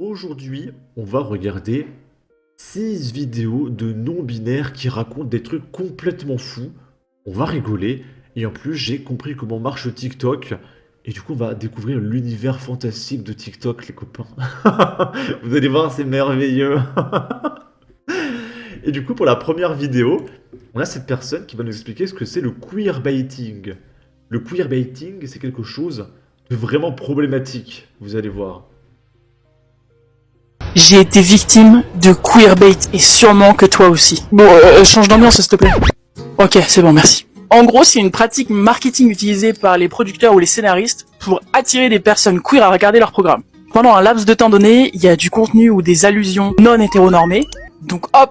Aujourd'hui, on va regarder 6 vidéos de non-binaires qui racontent des trucs complètement fous. On va rigoler. Et en plus, j'ai compris comment marche TikTok. Et du coup, on va découvrir l'univers fantastique de TikTok, les copains. Vous allez voir, c'est merveilleux. Et du coup, pour la première vidéo, on a cette personne qui va nous expliquer ce que c'est le queerbaiting. Le queerbaiting, c'est quelque chose de vraiment problématique, vous allez voir. J'ai été victime de queerbait et sûrement que toi aussi. Bon, change d'ambiance s'il te plaît. Ok, c'est bon, merci. En gros, c'est une pratique marketing utilisée par les producteurs ou les scénaristes pour attirer des personnes queer à regarder leur programme. Pendant un laps de temps donné, il y a du contenu ou des allusions non hétéronormées, donc hop,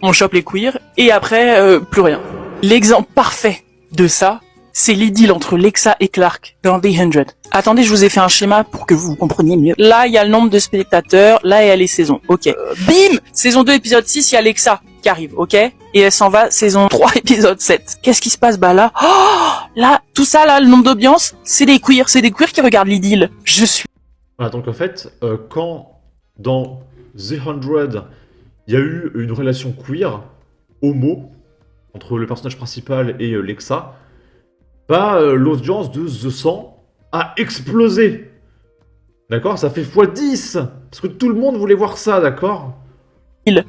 on chope les queers, et après, plus rien. L'exemple parfait de ça, c'est l'idylle entre Lexa et Clark dans The 100. Attendez, je vous ai fait un schéma pour que vous compreniez mieux. Là, il y a le nombre de spectateurs, là, il y a les saisons, ok. Bim, saison 2, épisode 6, il y a Lexa qui arrive, ok. Et elle s'en va, saison 3, épisode 7. Qu'est-ce qui se passe? Bah là, là, tout ça, là, le nombre d'audience, c'est des queers qui regardent l'idylle. Je suis... Voilà, donc en fait, quand dans The 100, il y a eu une relation queer, homo, entre le personnage principal et Lexa, bah l'audience de The 100 a explosé. D'accord? Ça fait x10. Parce que tout le monde voulait voir ça, d'accord?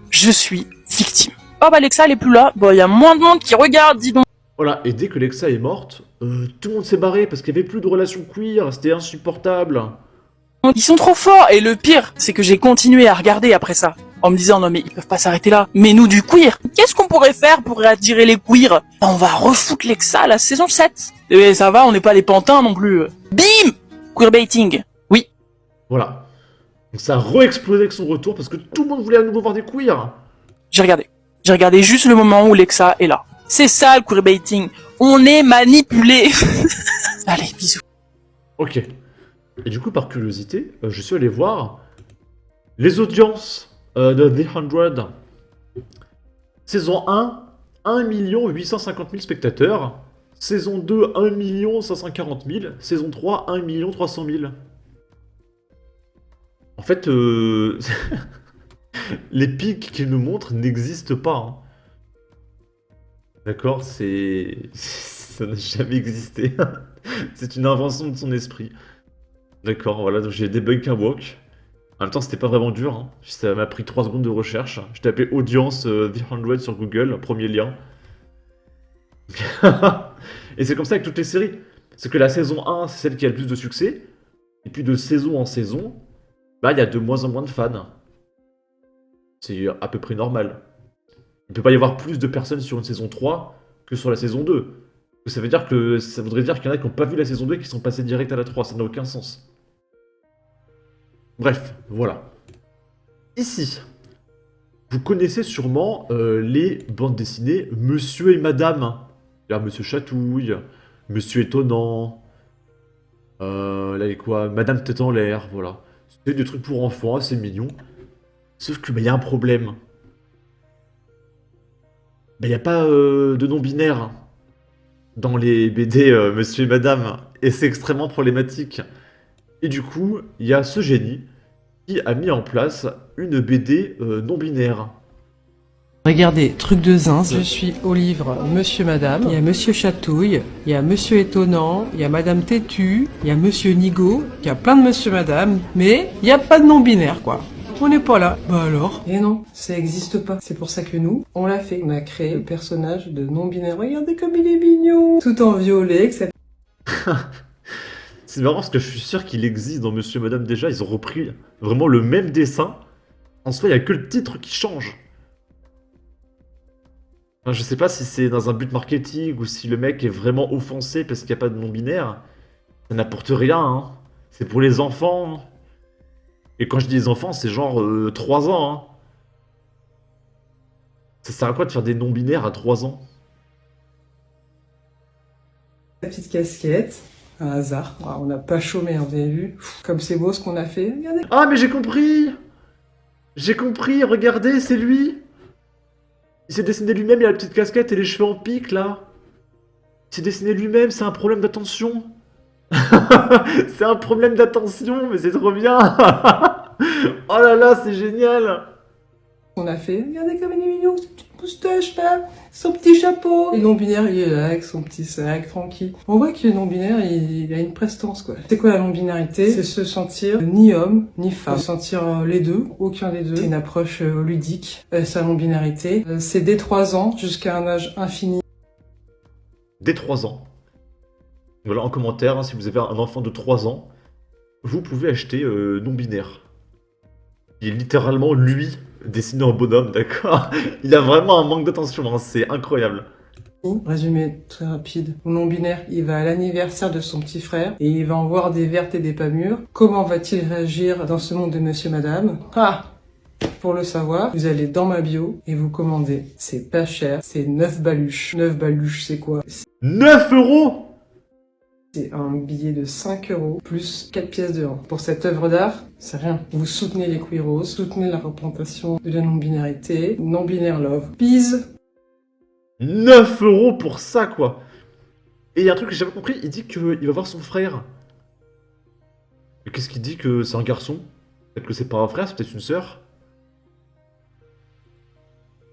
Je suis victime. Oh bah Lexa, elle est plus là. Bon, il y a moins de monde qui regarde, dis donc. Voilà, et dès que Lexa est morte, tout le monde s'est barré parce qu'il n'y avait plus de relation queer, c'était insupportable. Ils sont trop forts. Et le pire, c'est que j'ai continué à regarder après ça. En me disant, non mais ils peuvent pas s'arrêter là. Mais nous du queer, qu'est-ce qu'on pourrait faire pour attirer les queers? On va refoutre Lexa à la saison 7. Et ça va, on n'est pas les pantins non plus. Bim! Queerbaiting. Oui. Voilà. Donc ça a re-explosé avec son retour parce que tout le monde voulait à nouveau voir des queers. J'ai regardé. J'ai regardé juste le moment où Lexa est là. C'est ça le queerbaiting. On est manipulé. Allez, bisous. Ok. Et du coup, par curiosité, je suis allé voir les audiences de The 100. Saison 1, 1 850 000 spectateurs. Saison 2, 1 540 000. Saison 3, 1 300 000. En fait, les pics qu'ils nous montrent n'existent pas. Hein. D'accord, c'est... Ça n'a jamais existé. C'est une invention de son esprit. D'accord, voilà, donc j'ai débug un walk. En même temps, c'était pas vraiment dur. Hein. Ça m'a pris 3 secondes de recherche. J'ai tapé audience The 100 sur Google, premier lien. Et c'est comme ça avec toutes les séries. C'est que la saison 1, c'est celle qui a le plus de succès. Et puis de saison en saison, bah il y a de moins en moins de fans. C'est à peu près normal. Il peut pas y avoir plus de personnes sur une saison 3 que sur la saison 2. Ça voudrait dire qu'il y en a qui n'ont pas vu la saison 2 et qui sont passés direct à la 3. Ça n'a aucun sens. Bref, voilà. Ici, vous connaissez sûrement les bandes dessinées Monsieur et Madame. Il y a Monsieur Chatouille, Monsieur Étonnant, là il y a quoi, Madame Tête en l'air, voilà. C'est des trucs pour enfants, assez mignons. Sauf que, bah, il y a un problème. Bah, il n'y a pas de non-binaire dans les BD Monsieur et Madame. Et c'est extrêmement problématique. Et du coup, il y a ce génie qui a mis en place une BD non-binaire. Regardez, truc de zinz. Je suis au livre Monsieur Madame, il y a Monsieur Chatouille, il y a Monsieur Étonnant, il y a Madame Têtue, il y a Monsieur Nigo, il y a plein de Monsieur Madame, mais il n'y a pas de non-binaire quoi. On n'est pas là. Bah alors? Et non, ça existe pas. C'est pour ça que nous, on l'a fait. On a créé le personnage de non-binaire. Regardez comme il est mignon. Tout en violet, etc. C'est marrant parce que je suis sûr qu'il existe dans Monsieur et Madame déjà. Ils ont repris vraiment le même dessin. En soi, il n'y a que le titre qui change. Enfin, je sais pas si c'est dans un but marketing ou si le mec est vraiment offensé parce qu'il n'y a pas de non-binaire. Ça n'apporte rien, hein. C'est pour les enfants. Et quand je dis les enfants, c'est genre 3 ans. Hein. Ça sert à quoi de faire des non-binaires à 3 ans? La petite casquette. Un hasard. Ah, on n'a pas chômé, hein, vous avez vu? Comme c'est beau ce qu'on a fait. Regardez. Ah, mais j'ai compris! J'ai compris, regardez, c'est lui! Il s'est dessiné lui-même, il a la petite casquette et les cheveux en pique, là. Il s'est dessiné lui-même, c'est un problème d'attention. C'est un problème d'attention, mais c'est trop bien. Oh là là, c'est génial. On a fait, regardez comme il est mignon, sa petite moustache là, son petit chapeau. Et le non-binaire, il est là avec son petit sac, tranquille. On voit que le non-binaire, il a une prestance quoi. C'est quoi la non-binarité? C'est se sentir ni homme, ni femme. Se sentir les deux, aucun des deux. C'est une approche ludique. Sa non-binarité, c'est dès 3 ans jusqu'à un âge infini. Dès 3 ans. Voilà, en commentaire, hein, si vous avez un enfant de 3 ans, vous pouvez acheter non-binaire. Il est littéralement, lui, dessiné en bonhomme, d'accord? Il a vraiment un manque d'attention, hein, c'est incroyable. Résumé très rapide. Mon non-binaire, il va à l'anniversaire de son petit frère et il va en voir des vertes et des pas mûres. Comment va-t-il réagir dans ce monde de monsieur madame? Ah! Pour le savoir, vous allez dans ma bio et vous commandez. C'est pas cher, c'est 9 baluches. 9 baluches, c'est quoi? 9 €. C'est un billet de 5 € plus 4 pièces de 1. Pour cette œuvre d'art, c'est rien. Vous soutenez les queeros, soutenez la représentation de la non-binarité, non-binaire love. Peace! 9 € pour ça, quoi. Et il y a un truc que j'ai jamais compris, il dit qu'il va voir son frère. Mais qu'est-ce qu'il dit, que c'est un garçon? Peut-être que c'est pas un frère, c'est peut-être une sœur.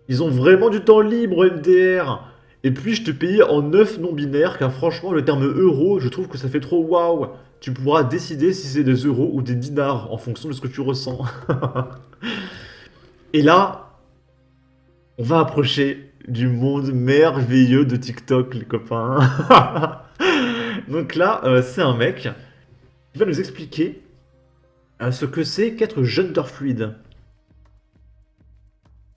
Ils ont vraiment du temps libre, MDR. Et puis je te paye en 9 non-binaires, car franchement, le terme euro, je trouve que ça fait trop waouh. Tu pourras décider si c'est des euros ou des dinars, en fonction de ce que tu ressens. Et là, on va approcher du monde merveilleux de TikTok, les copains. Donc là, c'est un mec qui va nous expliquer ce que c'est qu'être gender fluide.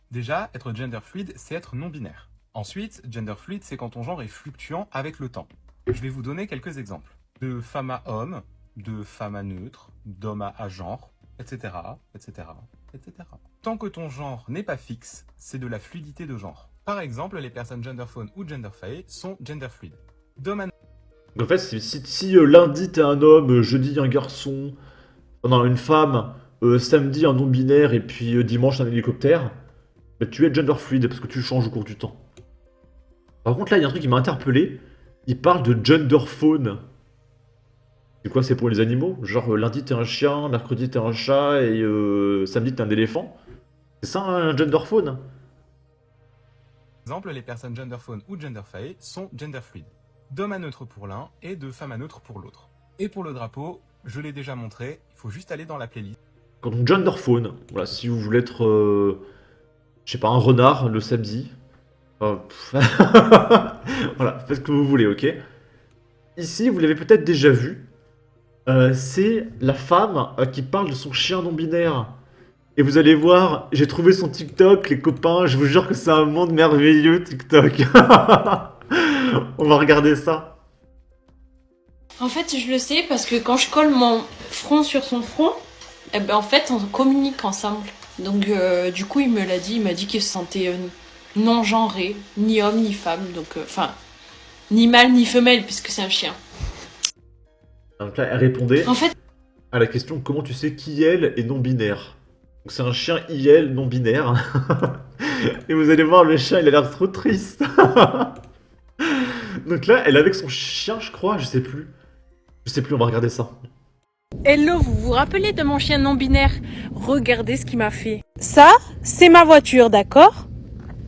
Déjà, être gender fluide, c'est être non-binaire. Ensuite, gender fluide, c'est quand ton genre est fluctuant avec le temps. Je vais vous donner quelques exemples. De femme à homme, de femme à neutre, d'homme à genre, etc., etc., etc. Tant que ton genre n'est pas fixe, c'est de la fluidité de genre. Par exemple, les personnes genderphone ou genderfae sont gender fluide. D'homme à Donc en fait, si lundi t'es un homme, jeudi un garçon, non, une femme, samedi un non-binaire et puis dimanche un hélicoptère, bah, tu es gender fluide parce que tu changes au cours du temps. Par contre là, il y a un truc qui m'a interpellé, il parle de genderphone. C'est quoi, c'est pour les animaux? Genre lundi t'es un chien, mercredi t'es un chat et samedi t'es un éléphant? C'est ça un genderphone? exemple, les personnes genderphone ou genderfae sont gender fluide. D'homme à neutre pour l'un et de femme à neutre pour l'autre. Et pour le drapeau, je l'ai déjà montré, il faut juste aller dans la playlist. Donc genderphone, voilà, si vous voulez être, je sais pas, un renard le samedi. Voilà, faites ce que vous voulez, ok? Ici, vous l'avez peut-être déjà vu, c'est la femme qui parle de son chien non-binaire. Et vous allez voir, j'ai trouvé son TikTok, les copains, je vous jure que c'est un monde merveilleux, TikTok. On va regarder ça. En fait, je le sais parce que quand je colle mon front sur son front, eh ben, en fait, on communique ensemble. Donc, du coup, il me l'a dit, il m'a dit qu'il se sentait non genré, ni homme ni femme, donc, enfin, ni mâle ni femelle, puisque c'est un chien. Donc là, elle répondait En fait, à la question comment tu sais qui elle est non-binaire. Donc c'est un chien IL non-binaire. Et vous allez voir, le chien, il a l'air trop triste. Donc là, elle est avec son chien, je crois, je sais plus. Je sais plus, on va regarder ça. Hello, vous vous rappelez de mon chien non-binaire? Regardez ce qu'il m'a fait. Ça, c'est ma voiture, d'accord?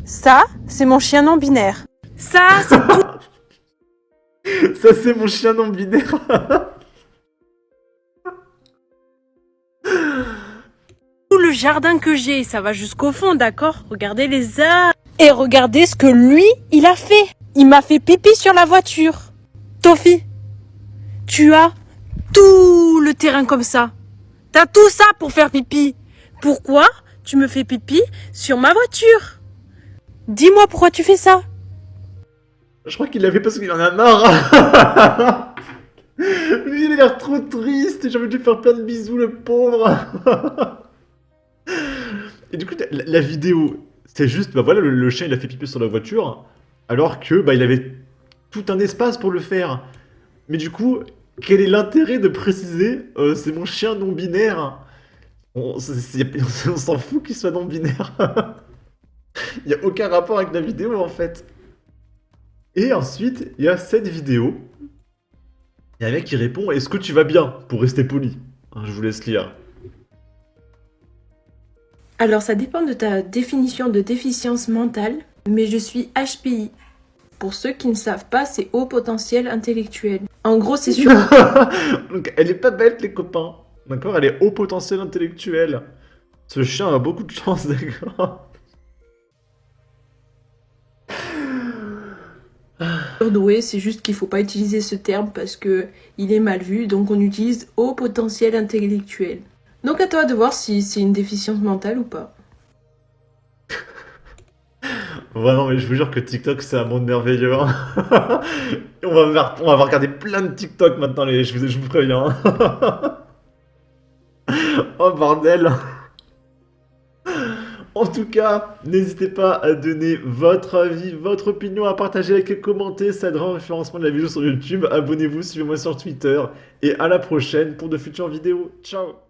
Ça, c'est mon chien non-binaire. Ça, c'est Ça, c'est mon chien non-binaire. tout le jardin que j'ai. Ça va jusqu'au fond, d'accord? Regardez les arbres. Et regardez ce que lui, il a fait. Il m'a fait pipi sur la voiture. Tofi, tu as tout le terrain comme ça. T'as tout ça pour faire pipi. Pourquoi tu me fais pipi sur ma voiture? Dis-moi pourquoi tu fais ça. Je crois qu'il l'a fait parce qu'il en a marre. Lui, il a l'air trop triste. J'ai envie de lui faire plein de bisous, le pauvre. Et du coup, la vidéo, c'est juste, bah voilà, le chien, il a fait pipi sur la voiture, alors que, bah, il avait tout un espace pour le faire. Mais du coup, quel est l'intérêt de préciser, c'est mon chien non-binaire? On s'en fout qu'il soit non-binaire. Il n'y a aucun rapport avec la vidéo, en fait. Et ensuite, il y a cette vidéo. Il y a un mec qui répond « Est-ce que tu vas bien ?» pour rester poli. Hein, je vous laisse lire. Alors ça dépend de ta définition de déficience mentale, mais je suis HPI. Pour ceux qui ne savent pas, c'est haut potentiel intellectuel. En gros, c'est sur... Donc elle est pas bête, les copains. D'accord, elle est haut potentiel intellectuel. Ce chien a beaucoup de chance, d'accord. Surdoué, c'est juste qu'il faut pas utiliser ce terme parce que il est mal vu, donc on utilise haut potentiel intellectuel. Donc à toi de voir si c'est une déficience mentale ou pas. Vraiment, mais je vous jure que TikTok, c'est un monde merveilleux. Hein. on va regarder plein de TikTok maintenant, je vous préviens. Oh bordel. En tout cas, n'hésitez pas à donner votre avis, votre opinion, à partager, liker, commenter, ça aidera au référencement de la vidéo sur YouTube. Abonnez-vous, suivez-moi sur Twitter, et à la prochaine pour de futures vidéos. Ciao.